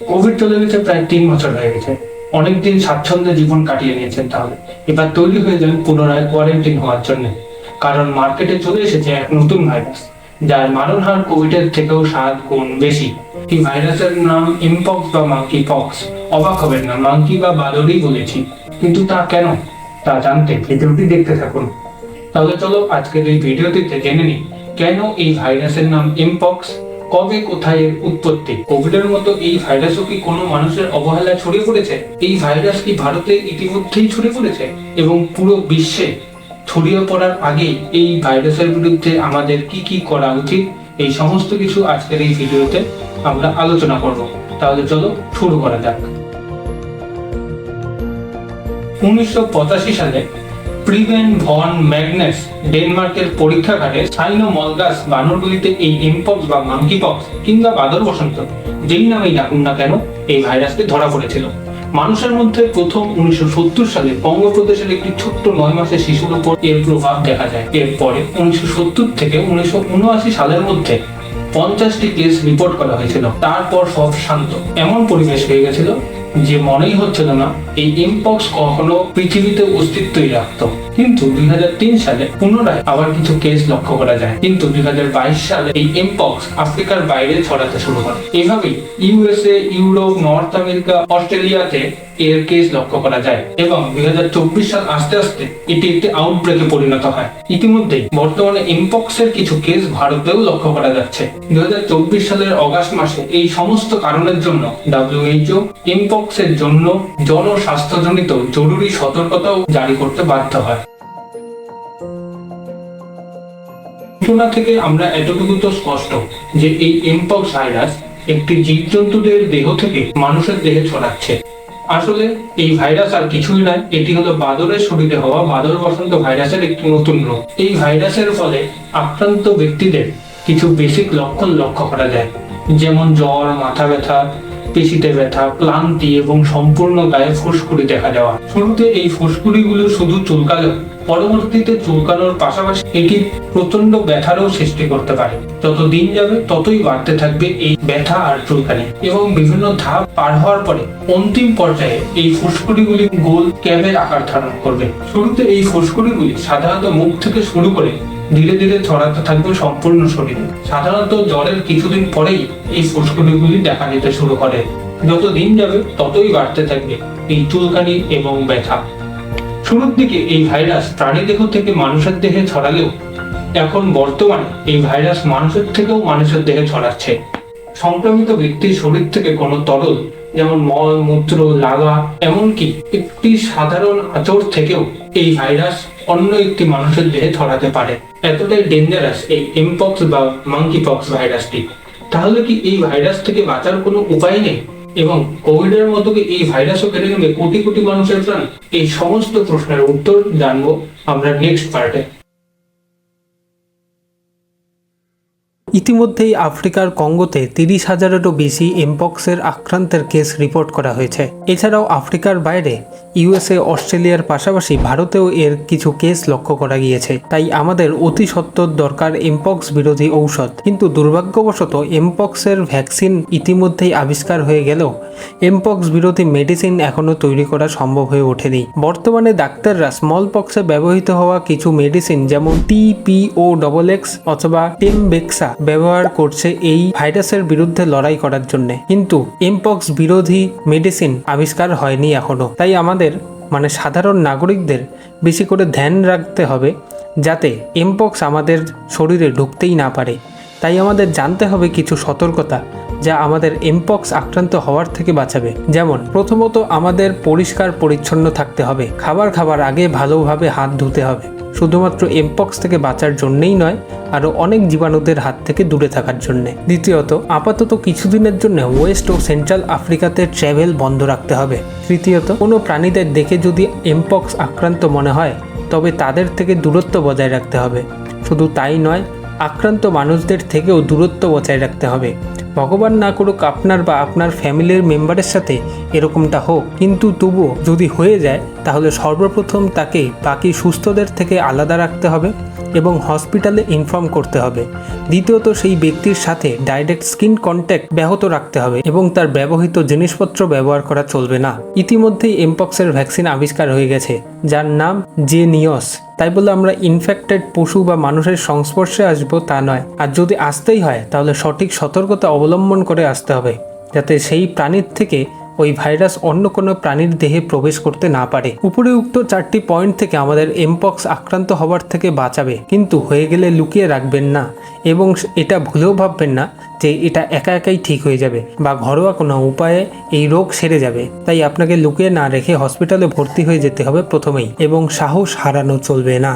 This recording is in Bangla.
কোভিড চলে গেছে প্রায় 3 বছর হয়ে গেছে। অনেকদিন স্বাচ্ছন্দ্যে জীবন কাটিয়ে নিয়েছেন, তাহলে এবার তৈরি হয়ে যান পুনরায় কোয়ারেন্টাইন হওয়ার জন্য। কারণ মার্কেটে চলে এসেছে এক নতুন ভাইরাস, যার মারণ হার কোভিডের থেকেও 7 গুণ বেশি। এই ভাইরাসের নাম ইমপক্স বা মাঙ্কি পক্স। অবাক হবেন না, মাঙ্কি বা বাদরই বলেছি, কিন্তু তা কেন তা জানতে ভিডিওটি দেখতে থাকুন। তাহলে চলো আজকের এই ভিডিওটিতে জেনে নিই কেন এই ভাইরাসের নাম ইমপক্স, কবে কোথায় এর উৎপত্তি, কোভিডের মতো এই ভাইরাসও কি কোনো মানুষের অবহেলায় ছড়িয়ে পড়েছে, এই ভাইরাস কি ভারতে ইতিমধ্যেই ছড়িয়ে পড়েছে এবং পুরো বিশ্বে ছড়িয়ে পড়ার আগে এই ভাইরাসের বিরুদ্ধে আমাদের কি কি করা উচিত, এই সমস্ত কিছু আজকের এই ভিডিওতে আমরা আলোচনা করব। তাহলে চলো শুরু করা যাক। 1985 সালে প্রিভেন ভন ম্যাগনাস ডেনমার্কের পরীক্ষাগারে সাইনোমলগাস বানরগুলিতে এই ইমপক্স বা মাঙ্কি পক্স কিংবা বাদর বসন্ত, যেই নামেই ডাকুন না কেন, এই ভাইরাসটি ধরা পড়েছিল মানুষের মধ্যে। প্রথম 1970 সালে বঙ্গপ্রদেশের একটি ছোট্ট 9 মাসের শিশুর উপর এর প্রভাব দেখা যায়। এরপরে 1970 থেকে 1979 সালের মধ্যে 50টি কেস রিপোর্ট করা হয়েছিল। তারপর সব শান্ত, এমন পরিবেশ হয়ে গেছিল যে মনেই হচ্ছিল না এই ইমপক্স কখনো পৃথিবীতে অস্তিত্বই রাখতো। কিন্তু 2003 সালে পুনরায় আবার কিছু কেস লক্ষ্য করা যায়, কিন্তু 2022 সালে এই ইমপক্স আফ্রিকার বাইরে ছড়াতে শুরু করে। এভাবেই ইউএসএ, ইউরোপ, নর্থ আমেরিকা, অস্ট্রেলিয়াতে এর কেস লক্ষ্য করা যায় এবং 2024 সাল আস্তে আস্তে এটি একটি আউটব্রেকে পরিণত হয়। ইতিমধ্যেই বর্তমানে ইমপক্স এর কিছু কেস ভারতেও লক্ষ্য করা যাচ্ছে। 2024 সালের অগাস্ট মাসে এই সমস্ত কারণের জন্য WHO ইমপক্স এর জন্য জনস্বাস্থ্যজনিত জরুরি সতর্কতাও জারি করতে বাধ্য হয়। ঘটনা থেকে আমরা এতটুকু তো স্পষ্ট যে এই ইমপক্স ভাইরাস একটি জীবজন্তুদের দেহ থেকে মানুষের দেহে ছড়াচ্ছে। আসলে এই ভাইরাস আর কিছুই নয়, এটি হলো বাদরের শরীরে হওয়া বাদর বসন্ত ভাইরাসের একটি নতুন রূপ। এই ভাইরাসের ফলে আক্রান্ত ব্যক্তিদের কিছু বেসিক লক্ষণ লক্ষ্য করা যায়, যেমন জ্বর, মাথা ব্যথা, পেশিতে ব্যথা, ক্লান্তি এবং সম্পূর্ণ গায়ে ফুসকুড়ি দেখা যাওয়া। শুরুতে এই ফুসকুড়িগুলো শুধু চুলকালেও পরবর্তীতে চুলকানোর পাশাপাশি এটি প্রচন্ড ব্যথারও সৃষ্টি করতে পারে। যত দিন যাবে ততই বাড়তে থাকবে এই ব্যথা আর চুলকানি, এবং বিভিন্ন ধাপ পার হওয়ার পরে অন্তিম পর্যায়ে এই ফুসকুড়িগুলি গোল ক্যাবের আকার ধারণ করবে। শুরুতে এই ফুসকুড়িগুলি সাধারণত মুখ থেকে শুরু করে ধীরে ধীরে ছড়াতে থাকবে সম্পূর্ণ শরীরে। সাধারণত জ্বরের কিছুদিন পরেই এই ফুসকুড়িগুলি দেখা দিতে শুরু করে। যত দিন যাবে ততই বাড়তে থাকবে এই চুলকানি এবং ব্যথা। শুরুর দিকে এই ভাইরাস প্রাণীদেহ থেকে মানুষের দেহে ছড়ালেও এখন বর্তমানে এই ভাইরাস মানুষের থেকেও মানুষের দেহে ছড়াচ্ছে। সংক্রমিত ব্যক্তির শরীর থেকে কোনো তরল, যেমন মল, মূত্র, লাগা, এমনকি একটি সাধারণ আঁচড় থেকেও এই ভাইরাস অন্য একটি মানুষের দেহে ছড়াতে পারে। এতটাই ডেঞ্জারাস এই ইমপক্স বা মাঙ্কি পক্স ভাইরাসটি। তাহলে কি এই ভাইরাস থেকে বাঁচার কোনো উপায় নেই? এবং কোভিডের মতো কি এই ভাইরাসও কেড়ে নেবে কোটি কোটি মানুষের প্রাণ? এই সমস্ত প্রশ্নের উত্তর জানবো আমরা নেক্সট পার্টে। ইতিমধ্যেই আফ্রিকার কঙ্গোতে 30,000-এরও বেশি এমপক্সের আক্রান্তের কেস রিপোর্ট করা হয়েছে। এছাড়াও আফ্রিকার বাইরে ইউএসএ, অস্ট্রেলিয়ার পাশাপাশি ভারতেও এর কিছু কেস লক্ষ্য করা গিয়েছে। তাই আমাদের অতি সত্বর দরকার এমপক্স বিরোধী ঔষধ। কিন্তু দুর্ভাগ্যবশত এমপক্সের ভ্যাকসিন ইতিমধ্যেই আবিষ্কার হয়ে গেলেও এমপক্স বিরোধী মেডিসিন এখনও তৈরি করা সম্ভব হয়ে ওঠেনি। বর্তমানে ডাক্তাররা স্মল পক্সে ব্যবহৃত হওয়া কিছু মেডিসিন যেমন TPOXX অথবা টেমবেক্সা ব্যবহার করছে এই ভাইরাসের বিরুদ্ধে লড়াই করার জন্য, কিন্তু এমপক্স বিরোধী মেডিসিন আবিষ্কার হয়নি এখনো। তাই আমাদের সাধারণ নাগরিকদের বেশি করে ধ্যান রাখতে হবে যাতে এমপক্স আমাদের শরীরে ঢুকতেই না পারে। তাই আমাদের জানতে হবে কিছু সতর্কতা যা আমাদের এমপক্স আক্রান্ত হওয়ার থেকে বাঁচাবে। যেমন প্রথমত আমাদের পরিষ্কার পরিচ্ছন্ন থাকতে হবে। খাবার আগে ভালোভাবে হাত ধুতে হবে, শুধুমাত্র এমপক্স থেকে বাঁচার জন্যই নয়, আরও অনেক জীবাণুদের হাত থেকে দূরে থাকার জন্য। দ্বিতীয়ত আপাতত কিছুদিনের জন্য ওয়েস্ট ও সেন্ট্রাল আফ্রিকাতে ট্র্যাভেল বন্ধ রাখতে হবে। তৃতীয়ত কোনো প্রাণীদের দেখে যদি এমপক্স আক্রান্ত মনে হয় তবে তাদের থেকে দূরত্ব বজায় রাখতে হবে। শুধু তাই নয়, আক্রান্ত মানুষদের থেকেও দূরত্ব বজায় রাখতে হবে। ভগবান না করুক আপনার বা আপনার ফ্যামিলির মেম্বারের সাথে এরকমটা হোক, কিন্তু তবুও যদি হয়ে যায় তাহলে সর্বপ্রথম তাকে বাকি সুস্থদের থেকে আলাদা রাখতে হবে এবং হসপিটালে ইনফর্ম করতে হবে। দ্বিতীয়ত, সেই ব্যক্তির সাথে ডাইরেক্ট স্কিন কন্ট্যাক্ট ব্যাহত রাখতে হবে এবং তার ব্যবহৃত জিনিসপত্র ব্যবহার করা চলবে না। ইতিমধ্যেই এমপক্সের ভ্যাকসিন আবিষ্কার হয়ে গেছে, যার নাম জেনিয়স। তাই বলে আমরা ইনফেক্টেড পশু বা মানুষের সংস্পর্শে আসবো তা নয়, আর যদি আসতেই হয় তাহলে সঠিক সতর্কতা অবলম্বন করে আসতে হবে, যাতে সেই প্রাণীর থেকে ওই ভাইরাস অন্য কোনো প্রাণীর দেহে প্রবেশ করতে না পারে। উপরে উক্ত 4টি পয়েন্ট থেকে আমাদের এমপক্স আক্রান্ত হওয়ার থেকে বাঁচাবে, কিন্তু হয়ে গেলে লুকিয়ে রাখবেন না এবং এটা ভুলেও ভাববেন না যে এটা একা একাই ঠিক হয়ে যাবে বা ঘরোয়া কোনো উপায়ে এই রোগ সেরে যাবে। তাই আপনাকে লুকিয়ে না রেখে হসপিটালে ভর্তি হয়ে যেতে হবে প্রথমেই, এবং সাহস হারানো চলবে না।